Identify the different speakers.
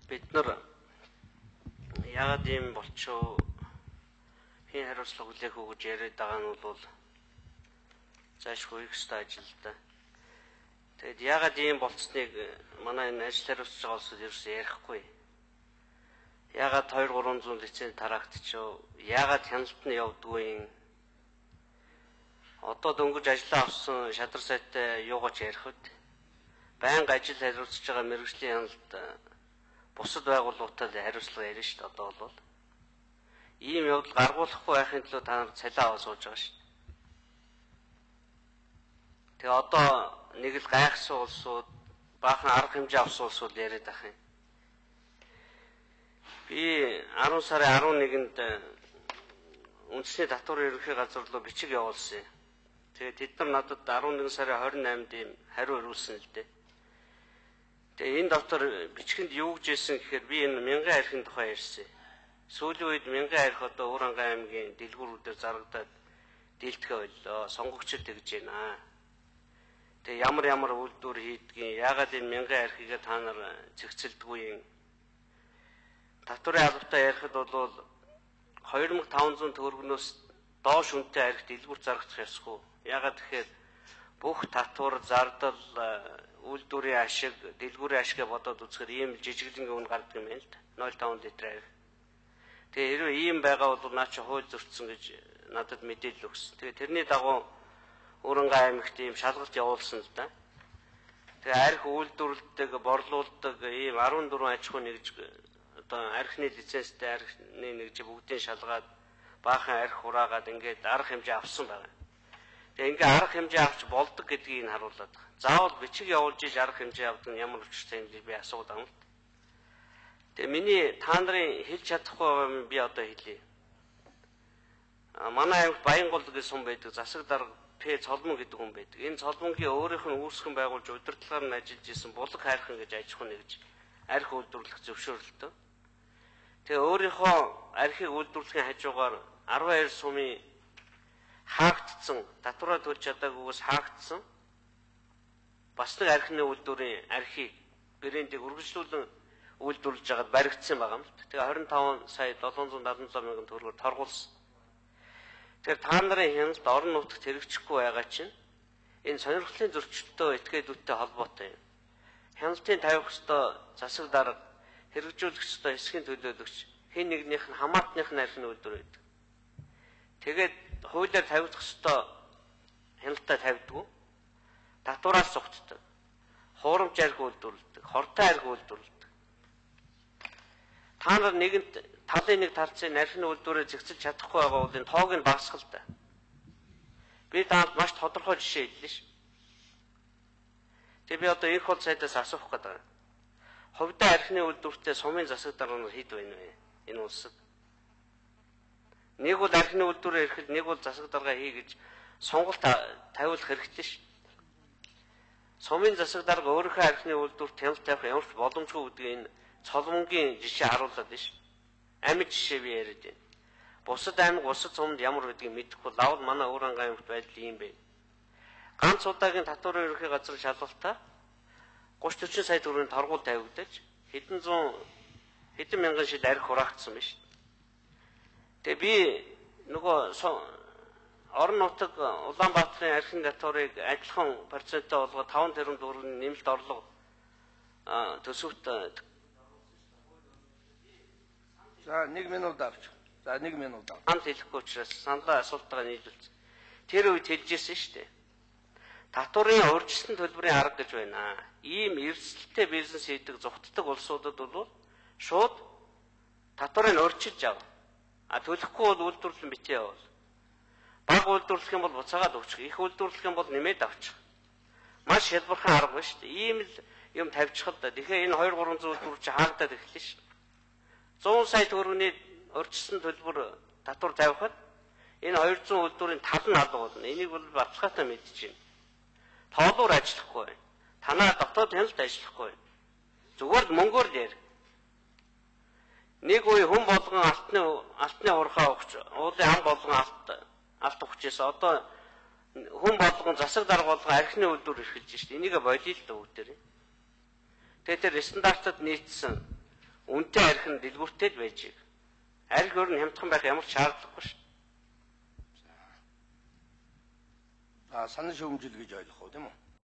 Speaker 1: бид нар яагаад ийм болчихоо хин хариуцлага хүлээх үү гэж яриад байгаа нь бол заашгүй их хэвээр ажил да. Тэгэд яагаад ийм болцсныг манай энэ ажил хариуцж байгаа улсууд ерөөсөө ярихгүй. Яагаад 2-300 лиценз тараагдчихоо? Яагаад хяналт нь явдгүй юм? Одоо дөнгөж ажиллаа авсан шадар сайтай юугаач ярих вэ? Байнга ажил хариуцж байгаа мэргэжлийн хяналт бусад байгууллагуудад хариуцлага ярина шүү дээ. Одоо бол ийм явдал гаргуулахгүй байхын тулд та нар цалиа аваад сууж байгаа шүү дээ. Тэгээ одоо нэг л гайхсан улсууд баахан арга хэмжээ авсан улсууд яриад байх юм. Би 10 сарын 11-нд үндэсний татварын ерөнхий газар руу бичиг явуулсан. Тэгээд тэд нар надад 11 сарын 28-нд ийм хариу өрүүлсэн л дээ. Тэгээ энэ доктор бичгэнд юу гэж хэлсэн гэхээр би энэ мянган архины тухай ярьсан. Сүүлийн үед мянган архи одоо Өвөрангай аймгийн дэлгүүрүүдээр зарагдаад дийлдэхэ боллоо. Сонгогчд тэгж байна. Тэгээ ямар үйлдвэр хийдгийг яагаад энэ мянган архигээ та нар зэгцэлдэггүй юм? Татварын албатай ярихад бол 2500 төгрөгнөөс доош үнэтэй архи дэлгүүр зарагдах ёсгүй. Яагаад тэгэхээр бүх татвар, зардал, үйлдвэрийн ашиг, дэлгүүрийн ашиг бодоод үзэхээр ийм жижиглэнгийн үн гардаг юм байна л да. 0.5 литр архи. Тэгээ хэрвээ ийм байгаа бол наа чи хууль зөрчсөн гэж надад мэдээлэл өгсөн. Тэгээ тэрний дагуу Өвөрангай аймагт ийм шалгалт явуулсан л да. Тэгээ архи үйлдвэрлэдэг, борлуулдаг ийм 14 аж ахуй нэгж одоо архины лицензтэй архины нэгж бүгдийг шалгаад баахан архи хураагаад ингээд арга хэмжээ авсан байна. Тэгээ ингээд арга хэмжээ авч болдог гэдгийг нь харуулдаг. Заавал бичиг явуулж иж арга хэмжээ авдаг нь ямар учиртай юм би асууад байна. Тэгээ миний та нарын хэлж чадахгүй байгаа юм би одоо хэлье. Манай аймагт Баянгол гэсэн сум байдаг, засаг дарга П цолмон гэдэг хүн байдаг. Энэ цолмонгийн өөрийнх нь үүсгэн байгуулж удирдлагаар нь ажиллаж исэн булаг хайрхан гэж аж ахуй нэгж архи үйлдвэрлэх зөвшөөрлөлтөө. Тэгээ өөрийнхөө архийг үйлдвэрлэхийн хажуугаар 12 сумын хаагдсан, татвараа төлж чадаагүйгээс хаагдсан бас нэг архины үйлдвэрийн архийг брэндийг үргэлжлүүлэн үйлдвэрлэж байгаад баригдсан байгаа юм л. Тэгээ 25 сая 777 мянган төгрөгөөр торгуулсан. Тэгэхээр та нарын хяналт орон нутагт хэрэгжихгүй байгаа чинь энэ сонирхлын зөрчилтөө этгээдүүдтэй холбоотой юм. Хяналтын тавих ёстой засаг дарга, хэрэгжүүлэх ёстой эсхийн төлөөлөгч хэн нэгнийх нь хамаатных нь архины үйлдвэр байдаг. Тэгээд хуулиар тавигдах ёстой хяналтаа тавьдгүй. Татвараас зугтдаг. Хуурамч архи үйлдвэрлэдэг, хортой архи үйлдвэрлэдэг. Та нар нэгэнт талын нэг талцын архины үйлдвэрээ зэгцэлж чадахгүй байгаа бол энэ тоог нь багасгал та. Би танд маш тодорхой жишээ хэллээ ш. Тэгээ би одоо их хол сайдаас асуух гэдэг. Хувьдаа архины үйлдвэртэй сумын засаг дарга нар хэд байна вэ? Энэ улсад. Нэг бол архины үйлдвэрээ ирэхэд нэг бол засаг дарга хий гэж сонголт тавиулах хэрэгтэй ш. Сумын засаг дарга өөрийнхөө архины үйлдвэрт хяналт тавих ямар ч боломжгүй гэдгийг энэ цолмонгийн жишээ харуулдаг ш. Амьд жишээ би яриад байна. Бусад аймаг, бусад сумд ямар байдгийг мэдэхгүй лавд манай Өвөрангай аймагт байдал ийм байна. Ганц удаагийн татварын ерөнхий газрын шалгалтаа 30-40 сая төгрөгийн торгуул тавигдаж хэдэн мянган шил архи хураагдсан байна шүү. Тэгээ би нөгөө орон нутаг Улаанбаатарын архины татварыг адилхан проценттой болгоод 5 тэрбум төгрөгийн нэмэлт орлого төсөвт за 1 минут авч. За 1 минут авч. Хамт хэлэхгүй учраас саналаа асуултаа нийлүүлсэн. Тэр үед хэлжсэн шүү дээ. Татварын урьдчилан төлбөрийн арга гэж байна. Ийм эрсдэлтэй бизнес хийдэг зугтдаг улсуудад бол шууд татварыг урьдчилж ав. Төлөхгүй бол үйлдвэрлэн битээ явал. Бага үйлдвэрлэх юм бол буцаагаад өгчих. Их үйлдвэрлэх юм бол нэмээд авчих. Маш хялбархан арга байна шүү дээ. Ийм л юм тавьчихад да. Тэгэхээр энэ 2-300 үйлдвэр чи хаагдаад эхэлнэ шүү. 100 сая төгрөгийн урьдчилсан төлбөр татвар тавихад энэ 200 үйлдвэрийн тал нь алга болно. Энийг бол баталгаатай мэдэж байна. Тоолуур ажиллахгүй. Танаа дотоод хяналт ажиллахгүй. Зүгээр л мөнгөөр дээр. Нэг үе хүн болгон алтны урхаа өгч, уулын ам болгон алт өгчээс одоо хүн болгон засаг дарга болгон архины үйлдвэр эрхэлж шít. Энийг болиё л да бүгдээр. Тэгээд тэр стандартад нийцсэн үнэтэй архин дэлгүүртэй л байж байгаа. Арх өөр нь хямдхан байх ямар ч шаардлагагүй шүү.
Speaker 2: санал шүүмжил гэж ойлгох уу тийм үү?